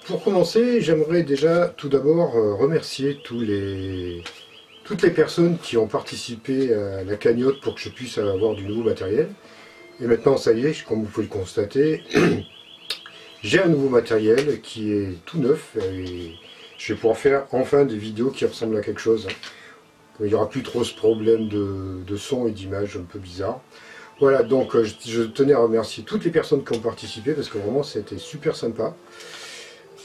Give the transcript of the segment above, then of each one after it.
Pour commencer, j'aimerais déjà tout d'abord remercier toutes les personnes qui ont participé à la cagnotte pour que je puisse avoir du nouveau matériel. Et maintenant, ça y est, comme vous pouvez le constater, j'ai un nouveau matériel qui est tout neuf et je vais pouvoir faire enfin des vidéos qui ressemblent à quelque chose. Il n'y aura plus trop ce problème de son et d'image un peu bizarre. Voilà, donc je tenais à remercier toutes les personnes qui ont participé parce que vraiment c'était super sympa.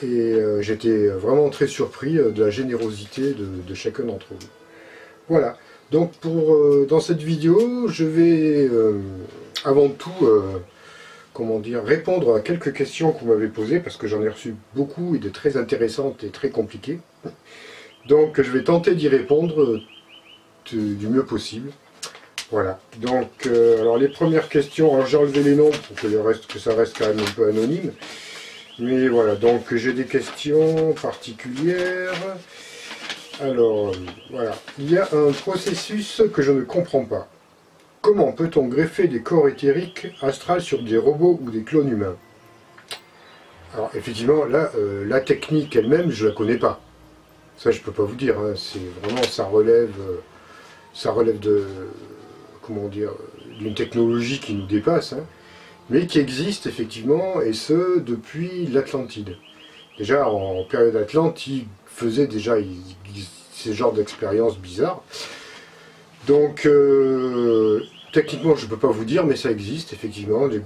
Et j'étais vraiment très surpris de la générosité de chacun d'entre vous. Voilà, donc dans cette vidéo, je vais avant tout comment dire, répondre à quelques questions que vous m'avez posées, parce que j'en ai reçu beaucoup et de très intéressantes et très compliquées. Donc je vais tenter d'y répondre du mieux possible. Voilà, donc alors les premières questions, j'ai enlevé les noms pour que ça reste quand même un peu anonyme. Mais voilà, donc j'ai des questions particulières. Alors, voilà. Il y a un processus que je ne comprends pas. Comment peut-on greffer des corps éthériques astrales sur des robots ou des clones humains? Alors, effectivement, là, la technique elle-même, je ne la connais pas. Ça, je ne peux pas vous dire. Hein. C'est vraiment, ça relève de, comment dire, d'une technologie qui nous dépasse. Hein, mais qui existe effectivement, et ce, depuis l'Atlantide. Déjà, en période Atlante, ils faisaient déjà ces genres d'expériences bizarres. Donc, techniquement, je ne peux pas vous dire, mais ça existe, effectivement. Les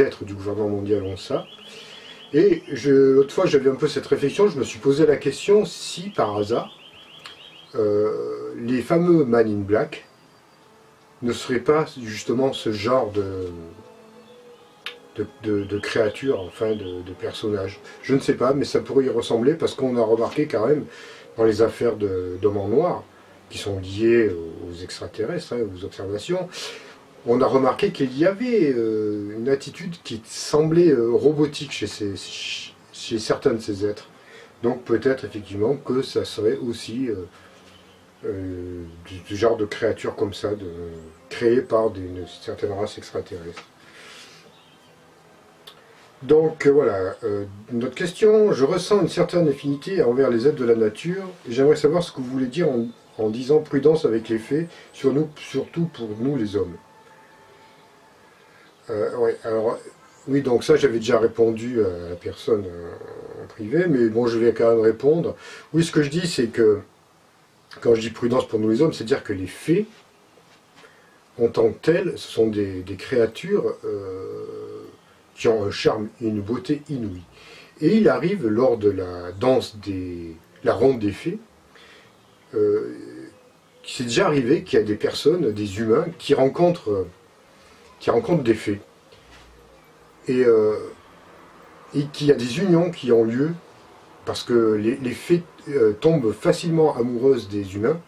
êtres du gouvernement mondial ont ça. Et l'autre fois, j'avais un peu cette réflexion, je me suis posé la question si, par hasard, les fameux Man in Black ne seraient pas justement ce genre de créatures, enfin de personnages. Je ne sais pas, mais ça pourrait y ressembler parce qu'on a remarqué quand même dans les affaires d'hommes en noir, qui sont liées aux extraterrestres, hein, aux observations, on a remarqué qu'il y avait une attitude qui semblait robotique chez certains de ces êtres. Donc peut-être effectivement que ça serait aussi du genre de créatures comme ça, créées par certaines races extraterrestres. Donc voilà, notre question, je ressens une certaine affinité envers les êtres de la nature, et j'aimerais savoir ce que vous voulez dire en disant prudence avec les faits, sur nous, surtout pour nous les hommes. Ouais, alors, oui, donc ça j'avais déjà répondu à la personne en privé, mais bon, je vais quand même répondre. Oui, ce que je dis, c'est que, quand je dis prudence pour nous les hommes, c'est-à-dire que les fées, en tant que telles, ce sont des créatures qui ont un charme et une beauté inouïe. Et il arrive lors de la danse la ronde des fées, c'est déjà arrivé qu'il y a des personnes, des humains, qui rencontrent des fées. Et qu'il y a des unions qui ont lieu, parce que les fées tombent facilement amoureuses des humains,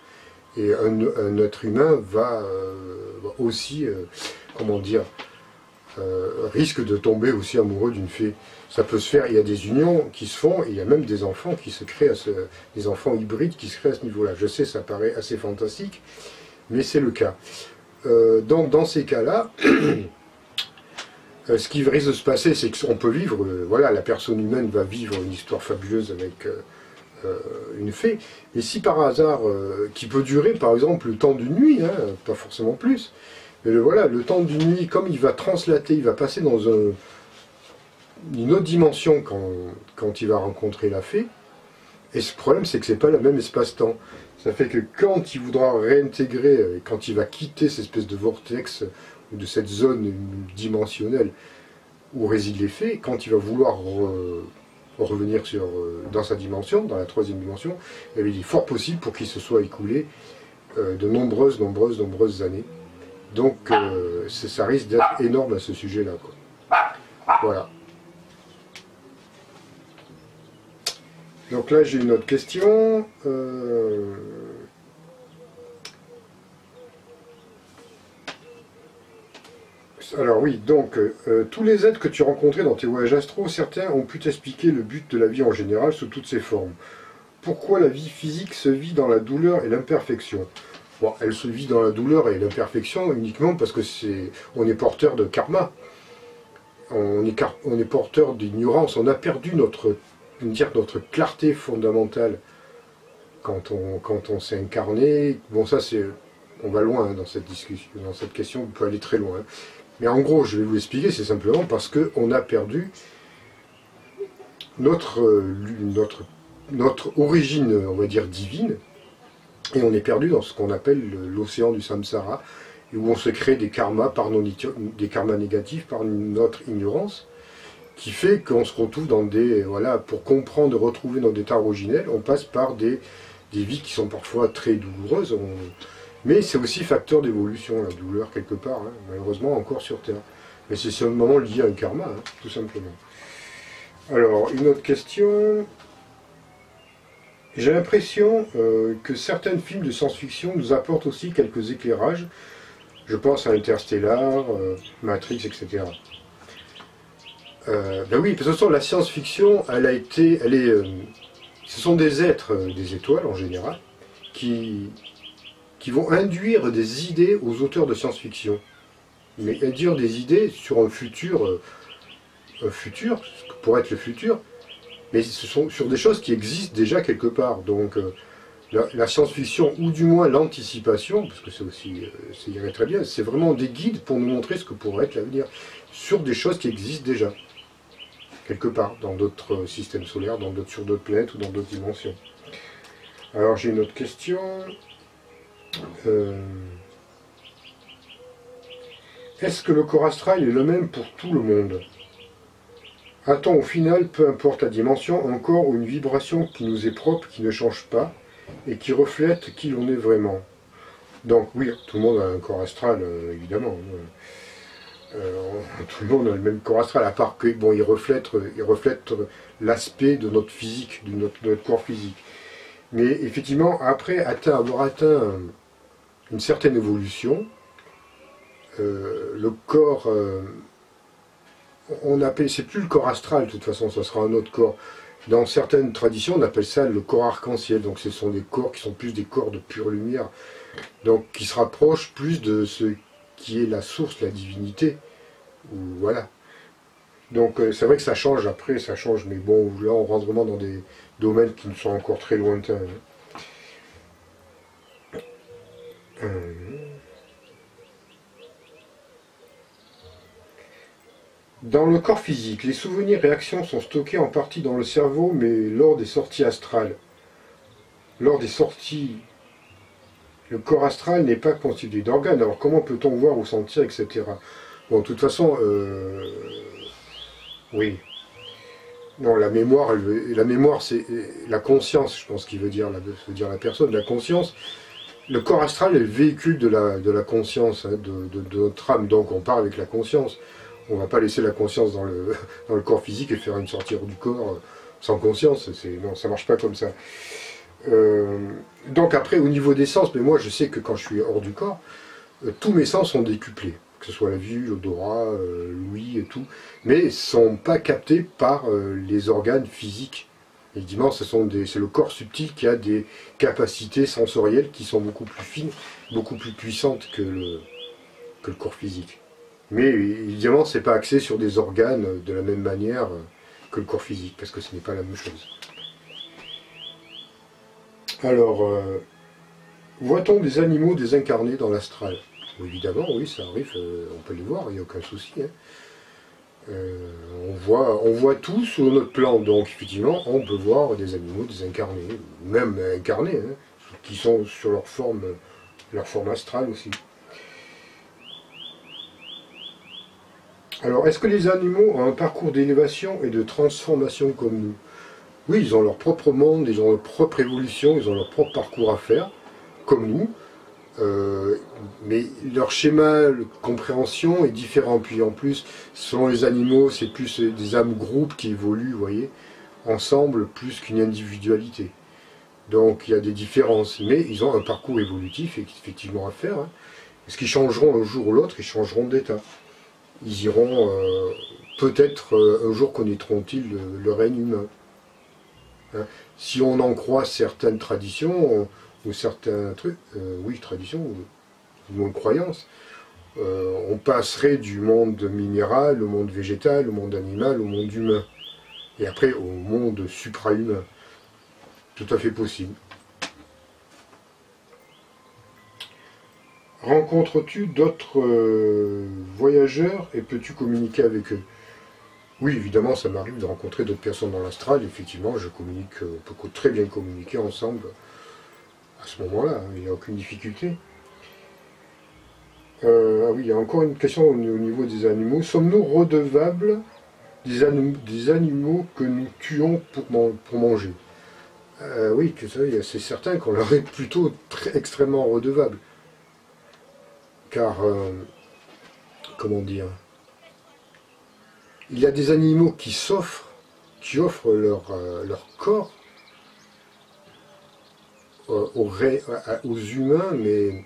et un être humain va aussi, comment dire, risque de tomber aussi amoureux d'une fée. Ça peut se faire, il y a des unions qui se font, et il y a même des enfants qui se créent, des enfants hybrides qui se créent à ce niveau-là. Je sais, ça paraît assez fantastique, mais c'est le cas. Donc dans ces cas-là, ce qui risque de se passer, c'est qu'on peut vivre, voilà, la personne humaine va vivre une histoire fabuleuse avec une fée, et si par hasard, qui peut durer par exemple le temps d'une nuit, hein, pas forcément plus, mais voilà, le temps d'une nuit, comme il va translater, il va passer dans une autre dimension quand il va rencontrer la fée, et ce problème c'est que c'est pas le même espace-temps. Ça fait que quand il voudra réintégrer, quand il va quitter cette espèce de vortex, ou de cette zone dimensionnelle où résident les fées, quand il va vouloir revenir dans sa dimension, dans la troisième dimension, il est fort possible pour qu'il se soit écoulé de nombreuses années. Donc ça risque d'être énorme à ce sujet-là. Voilà. Donc là j'ai une autre question. Alors oui, donc, tous les êtres que tu rencontrais dans tes voyages astro, certains ont pu t'expliquer le but de la vie en général sous toutes ses formes. Pourquoi la vie physique se vit dans la douleur et l'imperfection? Bon, elle se vit dans la douleur et l'imperfection uniquement parce que on est porteur de karma. on est porteur d'ignorance, on a perdu notre clarté fondamentale quand on s'est incarné. Bon, ça c'est... On va loin dans cette discussion, dans cette question, on peut aller très loin. Mais en gros, je vais vous expliquer, c'est simplement parce qu'on a perdu notre origine, on va dire, divine, et on est perdu dans ce qu'on appelle l'océan du samsara, où on se crée des karmas, des karmas négatifs par notre ignorance, qui fait qu'on se retrouve dans des... Voilà, pour comprendre et retrouver notre état originel, on passe par des vies qui sont parfois très douloureuses, mais c'est aussi facteur d'évolution, la douleur, quelque part, hein, malheureusement encore sur Terre. Mais c'est seulement lié à un karma, hein, tout simplement. Alors, une autre question. J'ai l'impression que certains films de science-fiction nous apportent aussi quelques éclairages. Je pense à Interstellar, Matrix, etc. Ben oui, parce que la science-fiction, ce sont des êtres, des étoiles en général, qui vont induire des idées aux auteurs de science-fiction. Mais induire des idées sur un futur, pour être le futur, mais ce sont sur des choses qui existent déjà quelque part. Donc la science-fiction, ou du moins l'anticipation, parce que c'est aussi, ça irait très bien, c'est vraiment des guides pour nous montrer ce que pourrait être l'avenir, sur des choses qui existent déjà, quelque part, dans d'autres systèmes solaires, sur d'autres planètes ou dans d'autres dimensions. Alors j'ai une autre question. Est-ce que le corps astral est le même pour tout le monde? A-t-on au final, peu importe la dimension, un corps ou une vibration qui nous est propre, qui ne change pas, et qui reflète qui l'on est vraiment? Donc oui, tout le monde a un corps astral, évidemment. Tout le monde a le même corps astral, à part que bon, il reflète l'aspect de notre physique, de notre corps physique. Mais effectivement, après avoir atteint une certaine évolution, le corps... c'est plus le corps astral, de toute façon, ça sera un autre corps. Dans certaines traditions, on appelle ça le corps arc-en-ciel. Donc ce sont des corps qui sont plus des corps de pure lumière. Donc qui se rapprochent plus de ce qui est la source, la divinité. Voilà. Donc c'est vrai que ça change après, ça change. Mais bon, là on rentre vraiment dans des domaines qui nous sont encore très lointains. Dans le corps physique, les souvenirs et actions sont stockés en partie dans le cerveau, mais lors des sorties astrales. Lors des sorties, le corps astral n'est pas constitué d'organes. Alors comment peut-on voir ou sentir, etc. Bon, de toute façon, oui. Non, la mémoire, c'est la conscience, je pense qu'il veut dire la personne, la conscience. Le corps astral est le véhicule de la conscience, hein, de notre âme, donc on part avec la conscience. On ne va pas laisser la conscience dans le corps physique et faire une sortie hors du corps sans conscience. Non, ça ne marche pas comme ça. Donc après, au niveau des sens, mais moi je sais que quand je suis hors du corps, tous mes sens sont décuplés. Que ce soit la vue, l'odorat, l'ouïe et tout. Mais ils ne sont pas captés par les organes physiques. Évidemment, c'est le corps subtil qui a des capacités sensorielles qui sont beaucoup plus fines, beaucoup plus puissantes que le corps physique. Mais évidemment, ce n'est pas axé sur des organes de la même manière que le corps physique, parce que ce n'est pas la même chose. Alors, voit-on des animaux désincarnés dans l'astral? Évidemment, oui, ça arrive, on peut les voir, il n'y a aucun souci. Hein. On voit tout sur notre plan, donc effectivement, on peut voir des animaux désincarnés, ou même incarnés, hein, qui sont sur leur forme astrale aussi. Alors, est-ce que les animaux ont un parcours d'élévation et de transformation comme nous? Oui, ils ont leur propre monde, ils ont leur propre évolution, ils ont leur propre parcours à faire, comme nous. Mais leur schéma de compréhension est différent. Puis en plus, selon les animaux, c'est plus des âmes groupes qui évoluent, vous voyez, ensemble, plus qu'une individualité. Donc il y a des différences, mais ils ont un parcours évolutif effectivement à faire. Hein. Est-ce qu'ils changeront un jour ou l'autre? Ils changeront d'état. Ils iront, peut-être un jour connaîtront-ils le règne humain. Hein. Si on en croit certaines traditions, ou certains trucs, oui, traditions, ou une croyance, on passerait du monde minéral au monde végétal, au monde animal, au monde humain. Et après au monde suprahumain. Tout à fait possible. Rencontres-tu d'autres voyageurs et peux-tu communiquer avec eux? Oui, évidemment, ça m'arrive de rencontrer d'autres personnes dans l'astral. Effectivement, je communique, on peut très bien communiquer ensemble à ce moment-là. Il n'y a aucune difficulté. Ah oui, il y a encore une question au niveau des animaux. Sommes-nous redevables des animaux que nous tuons pour manger? Oui, c'est certain qu'on leur est plutôt extrêmement redevable. Car, comment dire, il y a des animaux qui offrent leur corps aux humains, mais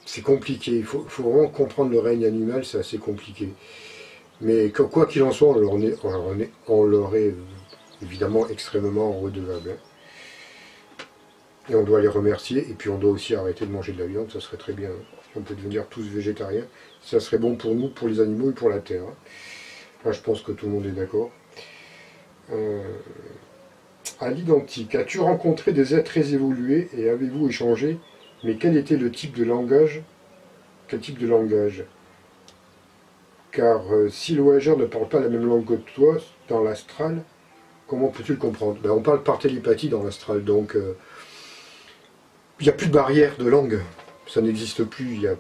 c'est compliqué. Il faut vraiment comprendre le règne animal, c'est assez compliqué. Mais quoi qu'il en soit, on leur est évidemment extrêmement redevable. Et on doit les remercier, et puis on doit aussi arrêter de manger de la viande, ça serait très bien. On peut devenir tous végétariens, ça serait bon pour nous, pour les animaux et pour la terre. Là, je pense que tout le monde est d'accord. À l'identique, as-tu rencontré des êtres très évolués et avez-vous échangé? Mais quel était le type de langage? Quel type de langage? Car si le voyageur ne parle pas la même langue que toi, dans l'astral, comment peux-tu le comprendre? On parle par télépathie dans l'astral, donc il n'y a plus de barrière de langue. Ça n'existe plus, il n'y a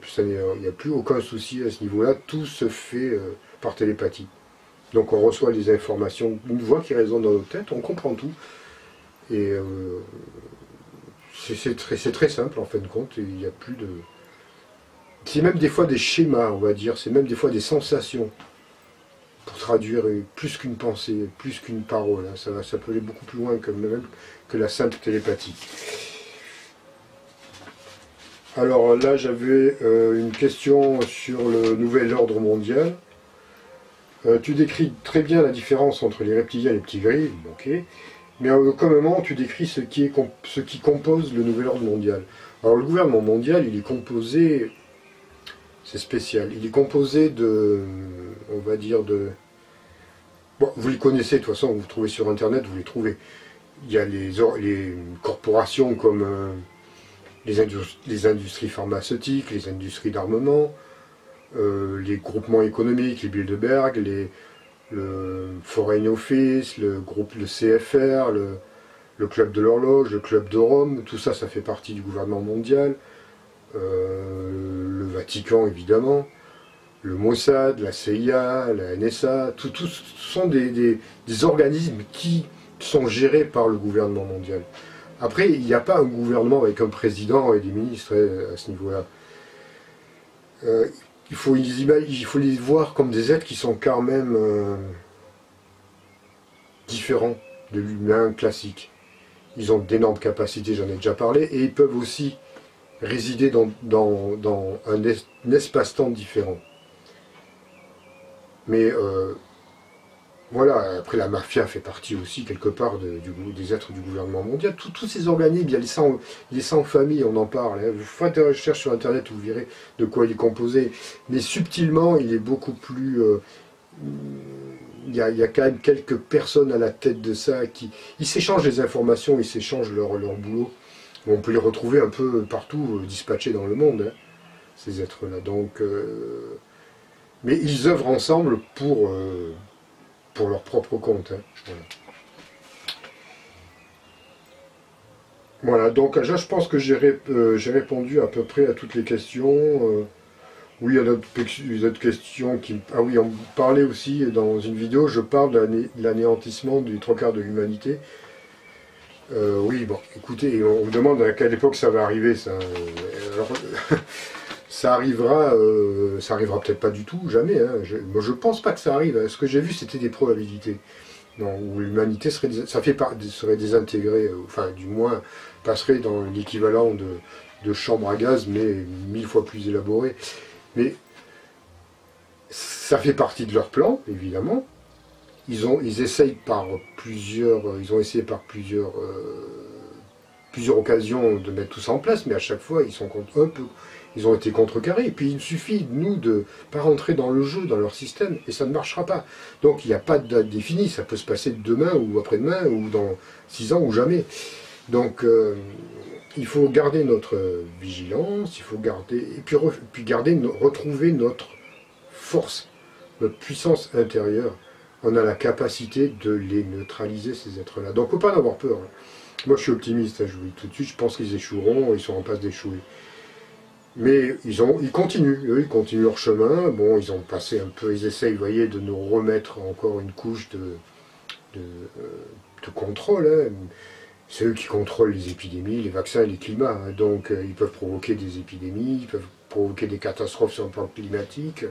plus aucun souci à ce niveau-là, tout se fait par télépathie. Donc on reçoit les informations, une voix qui résonne dans notre tête, on comprend tout. Et c'est très simple en fin de compte, il n'y a plus de... C'est même des fois des schémas, on va dire, c'est même des fois des sensations, pour traduire plus qu'une pensée, plus qu'une parole. Ça peut aller beaucoup plus loin même que la simple télépathie. Alors là, j'avais une question sur le nouvel ordre mondial. Tu décris très bien la différence entre les reptiliens et les petits gris, ok. Mais comment tu décris ce qui compose le nouvel ordre mondial? Alors le gouvernement mondial, il est composé, c'est spécial, il est composé de, on va dire de... Bon, vous les connaissez, de toute façon, vous les trouvez sur Internet, vous les trouvez. Il y a les corporations comme... les industries pharmaceutiques, les industries d'armement, les groupements économiques, les Bilderberg, le Foreign Office, le CFR, le Club de l'Horloge, le Club de Rome, tout ça, ça fait partie du gouvernement mondial, le Vatican évidemment, le Mossad, la CIA, la NSA, tout sont des organismes qui sont gérés par le gouvernement mondial. Après, il n'y a pas un gouvernement avec un président et des ministres à ce niveau-là. Il faut les voir comme des êtres qui sont quand même différents de l'humain classique. Ils ont d'énormes capacités, j'en ai déjà parlé, et ils peuvent aussi résider dans un espace-temps différent. Mais voilà, après la mafia fait partie aussi quelque part des êtres du gouvernement mondial. Tous ces organismes, il y a les 100 familles, on en parle. Vous faites des recherches sur Internet, vous verrez de quoi il est composé. Mais subtilement, il est beaucoup plus... il y a quand même quelques personnes à la tête de ça ils s'échangent les informations, ils s'échangent leur boulot. On peut les retrouver un peu partout, dispatchés dans le monde, hein, ces êtres-là. Donc, mais ils œuvrent ensemble pour leur propre compte. Hein. Voilà, donc là je pense que j'ai répondu à peu près à toutes les questions. Oui, il y a d'autres questions qui... Ah oui, on parlait aussi dans une vidéo, je parle de l'anéantissement des 3/4 de l'humanité. Oui, bon, écoutez, on me demande à quelle époque ça va arriver, ça. Alors, ça arrivera peut-être pas du tout, jamais. Hein. Moi, je pense pas que ça arrive. Ce que j'ai vu, c'était des probabilités. Non, où l'humanité serait désintégrée, enfin, du moins, passerait dans l'équivalent de chambre à gaz, mais 1000 fois plus élaboré. Mais ça fait partie de leur plan, évidemment. Ils ont essayé par plusieurs plusieurs occasions de mettre tout ça en place, mais à chaque fois, ils ont été contrecarrés. Et puis il suffit, nous, de ne pas rentrer dans le jeu, dans leur système, et ça ne marchera pas. Donc il n'y a pas de date définie, ça peut se passer demain ou après-demain, ou dans 6 ans ou jamais. Donc il faut garder notre vigilance, il faut garder, et puis retrouver notre force, notre puissance intérieure. On a la capacité de les neutraliser, ces êtres-là. Donc il ne faut pas en avoir peur. Moi je suis optimiste, je vous dis tout de suite, je pense qu'ils échoueront, ils sont en passe d'échouer. Mais ils continuent, eux, ils continuent leur chemin. Bon, ils ont passé un peu, ils essayent, vous voyez, de nous remettre encore une couche de contrôle. Hein. C'est eux qui contrôlent les épidémies, les vaccins et les climats. Hein. Donc ils peuvent provoquer des épidémies, ils peuvent provoquer des catastrophes sur le plan climatique.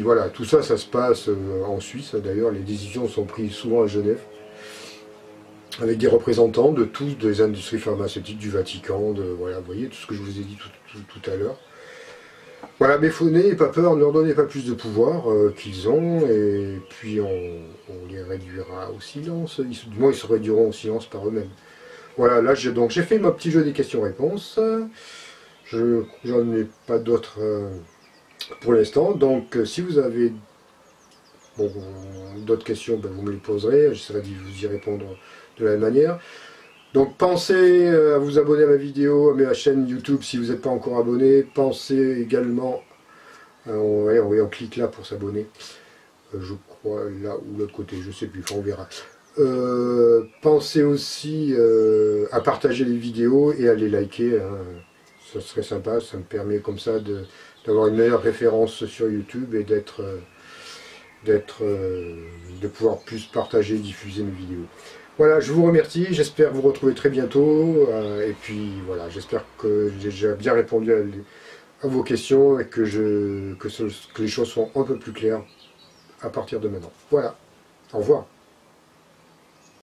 Voilà, tout ça, ça se passe en Suisse. D'ailleurs, les décisions sont prises souvent à Genève, avec des représentants de tous, des industries pharmaceutiques, du Vatican, voilà, vous voyez, tout ce que je vous ai dit tout à l'heure. Voilà, mais n'ayez pas peur, ne leur donnez pas plus de pouvoir qu'ils ont, et puis on les réduira au silence, du moins ils se réduiront au silence par eux-mêmes. Voilà, là j'ai fait mon petit jeu des questions-réponses, j'en ai pas d'autres pour l'instant, donc si vous avez d'autres questions, ben, vous me les poserez, j'essaierai de vous y répondre de la même manière. Donc pensez à vous abonner à ma vidéo, à ma chaîne YouTube si vous n'êtes pas encore abonné. Pensez également, on clique là pour s'abonner. Je crois là ou l'autre côté, je sais plus, on verra. Pensez aussi à partager les vidéos et à les liker. Hein. Ça serait sympa, ça me permet comme ça d'avoir une meilleure référence sur YouTube et de pouvoir plus partager, diffuser mes vidéos. Voilà, je vous remercie, j'espère vous retrouver très bientôt, et puis voilà, j'espère que j'ai bien répondu à vos questions et que les choses sont un peu plus claires à partir de maintenant. Voilà, au revoir.